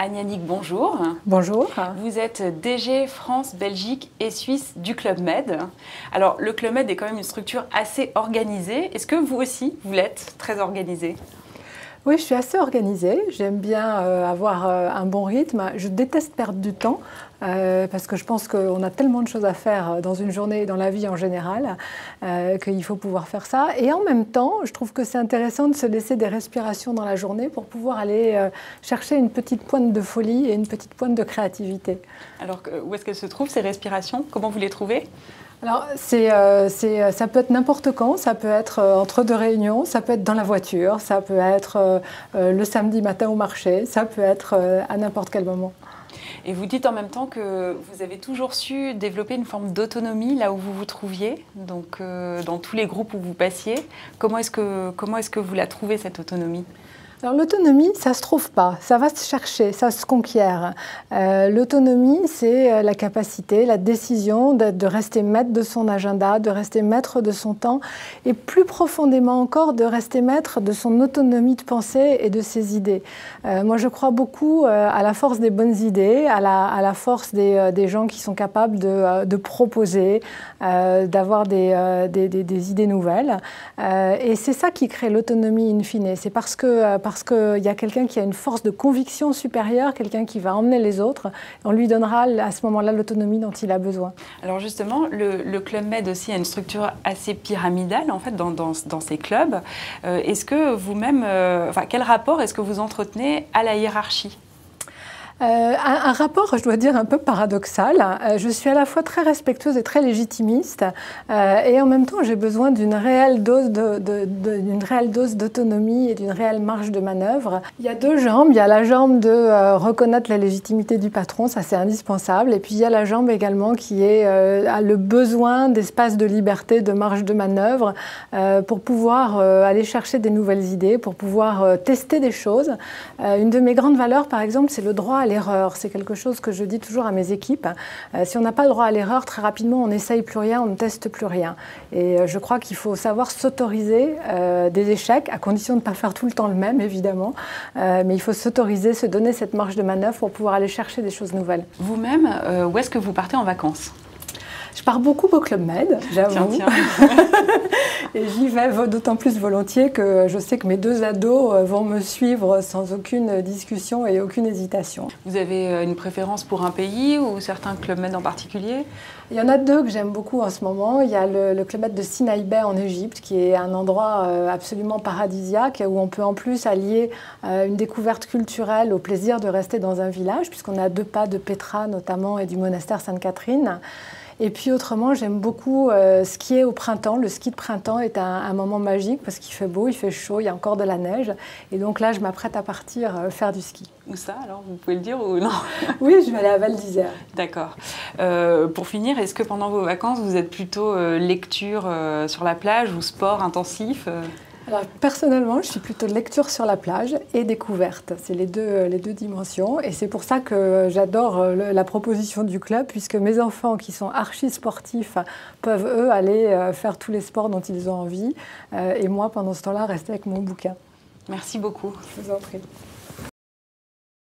Anne-Yannick, bonjour. Bonjour. Vous êtes DG France, Belgique et Suisse du Club Med. Alors, le Club Med est quand même une structure assez organisée. Est-ce que vous aussi, vous l'êtes très organisé ? Oui, je suis assez organisée. J'aime bien avoir un bon rythme. Je déteste perdre du temps parce que je pense qu'on a tellement de choses à faire dans une journée et dans la vie en général qu'il faut pouvoir faire ça. Et en même temps, je trouve que c'est intéressant de se laisser des respirations dans la journée pour pouvoir aller chercher une petite pointe de folie et une petite pointe de créativité. Alors, où est-ce qu'elles se trouvent, ces respirations ? Comment vous les trouvez ? Alors, ça peut être n'importe quand, ça peut être entre deux réunions, ça peut être dans la voiture, ça peut être le samedi matin au marché, ça peut être à n'importe quel moment. Et vous dites en même temps que vous avez toujours su développer une forme d'autonomie là où vous vous trouviez, donc dans tous les groupes où vous passiez. Comment est-ce que vous la trouvez, cette autonomie ? Alors l'autonomie, ça ne se trouve pas, ça va se chercher, ça se conquiert. L'autonomie, c'est la capacité, la décision de rester maître de son agenda, de rester maître de son temps et plus profondément encore de rester maître de son autonomie de pensée et de ses idées. Moi, je crois beaucoup à la force des bonnes idées, à la force des gens qui sont capables de proposer, d'avoir des idées nouvelles. Et c'est ça qui crée l'autonomie in fine. C'est parce qu'il y a quelqu'un qui a une force de conviction supérieure, quelqu'un qui va emmener les autres. On lui donnera à ce moment-là l'autonomie dont il a besoin. Alors justement, le Club Med aussi a une structure assez pyramidale en fait dans ces clubs. Est-ce que vous-même, quel rapport est-ce que vous entretenez à la hiérarchie ? Un rapport, je dois dire, un peu paradoxal. Je suis à la fois très respectueuse et très légitimiste, et en même temps, j'ai besoin d'une réelle dose d'autonomie et d'une réelle marge de manœuvre. Il y a deux jambes. Il y a la jambe de reconnaître la légitimité du patron, ça c'est indispensable. Et puis il y a la jambe également qui a le besoin d'espace de liberté, de marge de manœuvre, pour pouvoir aller chercher des nouvelles idées, pour pouvoir tester des choses. Une de mes grandes valeurs, par exemple, c'est le droit à l'erreur. C'est quelque chose que je dis toujours à mes équipes. Si on n'a pas le droit à l'erreur, très rapidement, on n'essaye plus rien, on ne teste plus rien. Et je crois qu'il faut savoir s'autoriser des échecs, à condition de ne pas faire tout le temps le même, évidemment. Mais il faut s'autoriser, se donner cette marge de manœuvre pour pouvoir aller chercher des choses nouvelles. Vous-même, où est-ce que vous partez en vacances ? Je pars beaucoup au Club Med, j'avoue. Tiens. Et j'y vais d'autant plus volontiers que je sais que mes deux ados vont me suivre sans aucune discussion et aucune hésitation. Vous avez une préférence pour un pays ou certains Club Med en particulier ? Il y en a deux que j'aime beaucoup en ce moment. Il y a le Club Med de Sinaï Bay en Égypte, qui est un endroit absolument paradisiaque, où on peut en plus allier une découverte culturelle au plaisir de rester dans un village, puisqu'on est à 2 pas de Petra notamment et du monastère Sainte-Catherine. Et puis autrement, j'aime beaucoup skier au printemps. Le ski de printemps est un moment magique parce qu'il fait beau, il fait chaud, il y a encore de la neige. Et donc là, je m'apprête à partir faire du ski. Où ça alors ? Vous pouvez le dire ou non ? Oui, je vais aller à Val d'Isère. D'accord. Pour finir, est-ce que pendant vos vacances, vous êtes plutôt lecture sur la plage ou sport intensif ? Alors, personnellement, je suis plutôt de lecture sur la plage et découverte. C'est les deux dimensions. Et c'est pour ça que j'adore la proposition du club, puisque mes enfants qui sont archi-sportifs peuvent, eux, aller faire tous les sports dont ils ont envie. Et moi, pendant ce temps-là, rester avec mon bouquin. Merci beaucoup. Je vous en prie.